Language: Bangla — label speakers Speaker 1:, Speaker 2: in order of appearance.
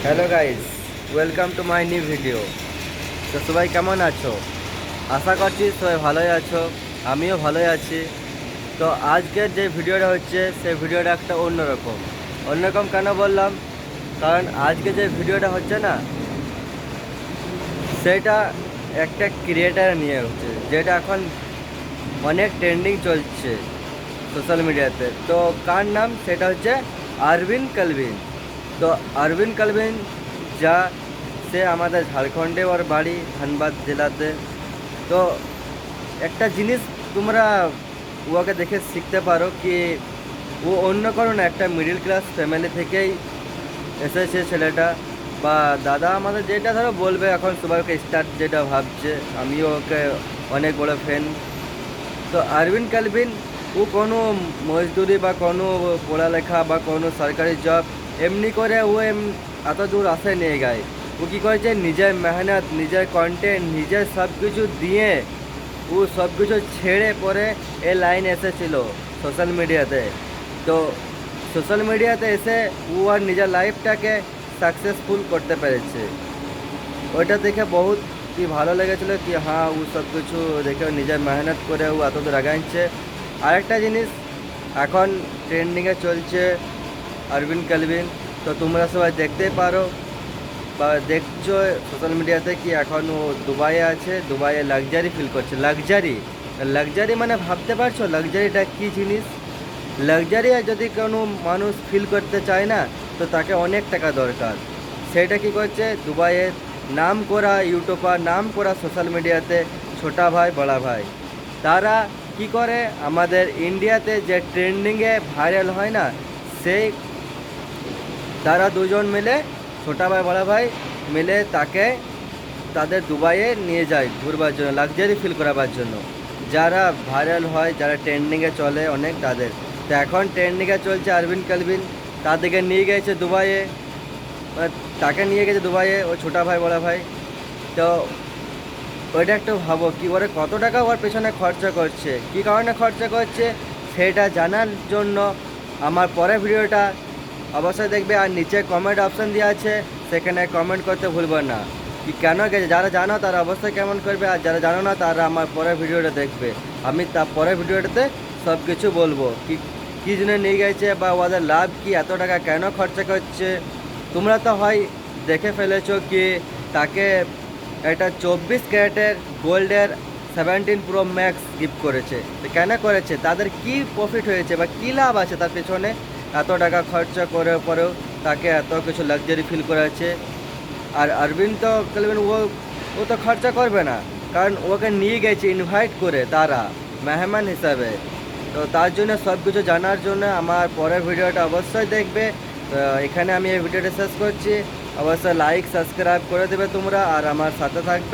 Speaker 1: Hello guys, welcome to my new video. তো সবাই কেমন আছো? আশা করছি সবাই ভালোই আছো, আমিও ভালোই আছি। তো আজকের যে ভিডিওটা হচ্ছে সেই ভিডিওটা একটা অন্যরকম। অন্যরকম কেন বললাম? কারণ আজকে যে ভিডিওটা হচ্ছে না, সেটা একটা ক্রিয়েটার নিয়ে হচ্ছে, যেটা এখন অনেক ট্রেন্ডিং চলছে সোশ্যাল মিডিয়াতে। তো কার নাম? সেটা হচ্ছে আরভিন কালভিন। তো আরভিন কালভিন যা, সে আমাদের ঝাড়খণ্ডে ওর বাড়ি, ধানবাদ জেলাতে। তো একটা জিনিস তোমরা ওকে দেখে শিখতে পারো কি ও অন্য কোনো না, একটা মিডিল ক্লাস ফ্যামিলি থেকেই এসেছে ছেলেটা। বা দাদা আমাদের যেটা ধরো বলবে, এখন সবাই ওকে স্টার্ট যেটা ভাবছে, আমিও ওকে অনেক বড় ফ্যান। তো আরভিন কালভিন ও কোনো মজদুরি বা কোনো পড়ালেখা বা কোনো সরকারি জব এমনি করে ও এত দূর আসে নিয়ে গায়। ও কী করেছে, নিজের মেহনত, নিজের কন্টেন্ট, নিজের সব কিছু দিয়ে ও সব কিছু ছেড়ে পরে এ লাইন এসেছিল সোশ্যাল মিডিয়াতে। তো সোশ্যাল মিডিয়াতে এসে ও আর নিজের লাইফটাকে সাকসেসফুল করতে পেরেছে। ওইটা দেখে বহুত কি ভালো লেগেছিলো কি হ্যাঁ, ও সব কিছু দেখে নিজের মেহনত করে ও এত দূর আগাইছে। আরেকটা জিনিস এখন ট্রেন্ডিংয়ে চলছে আরভিন কালভিন। তো তোমরা সবাই দেখতেই পারো বা দেখছো সোশ্যাল মিডিয়াতে কি এখন ও দুবাইয়ে আছে, দুবাইয়ে লাক্সারি ফিল করছে। লাক্সারি, লাক্সারি মানে ভাবতে পারছো লাক্সারিটা কী জিনিস? লাক্সারি যদি কোনো মানুষ ফিল করতে চায় না, তো তাকে অনেক টাকা দরকার। সেটা কি করছে, দুবাইয়ের নাম করা ইউটিউবার, নাম করা সোশ্যাল মিডিয়াতে ছোটা ভাই বড়া ভাই, তারা কি করে আমাদের ইন্ডিয়াতে যে ট্রেন্ডিংয়ে ভাইরাল হয় না, সেই তারা দুজন মিলে, ছোটা ভাই বড়া ভাই মিলে তাকে তাদের দুবাইয়ে নিয়ে যায় ঘুরবার জন্য, লাক্সারি ফিল করাবার জন্য। যারা ভাইরাল হয়, যারা ট্রেন্ডিংয়ে চলে অনেক, তাদের। তো এখন ট্রেন্ডিংয়ে চলছে আরভিন কালভিন, তাদেরকে নিয়ে গেছে দুবাইয়ে, মানে তাকে নিয়ে গেছে দুবাইয়ে ও ছোটা ভাই বড়া ভাই। তো ওইটা একটু ভাবো কি ওরে কত টাকা ওর পেছনে খরচা করছে, কী কারণে খরচা করছে, সেটা জানার জন্য আমার পরের ভিডিওটা অবশ্যই দেখবে। আর নিচে কমেন্ট অপশান দেওয়া আছে, সেখানে কমেন্ট করতে ভুলবে না কি কেন গেছে। যারা জানো তারা অবশ্যই কমেন্ট করবে, আর যারা জানো না তারা আমার পরের ভিডিওটা দেখবে। আমি তার পরের ভিডিওটাতে সব কিছু বলবো কি কী জন্য নিয়ে গেছে বা ওদের লাভ কি, এত টাকা কেন খরচা করছে। তোমরা তো হয় দেখে ফেলেছো কি তাকে একটা 24 ক্যারেটের গোল্ডের 17 প্রো ম্যাক্স গিফট করেছে। তো কেন করেছে, তাদের কি প্রফিট হয়েছে বা কী লাভ আছে তার পেছনে? এত টাকা খরচা করার পরেও তাকে এত কিছু লাক্সারি ফিল করাচ্ছে। আর অরবিন্দ তো কালভিন ও তো খরচা করবে না, কারণ ওকে নিয়ে গেছে ইনভাইট করে তারা মেহমান হিসাবে। তো তার জন্য সব কিছু জানার জন্য আমার পরের ভিডিওটা অবশ্যই দেখবে। তো এখানে আমি এই ভিডিওটা শেষ করছি। অবশ্যই লাইক সাবস্ক্রাইব করে দেবে তোমরা, আর আমার সাথে থাকবে।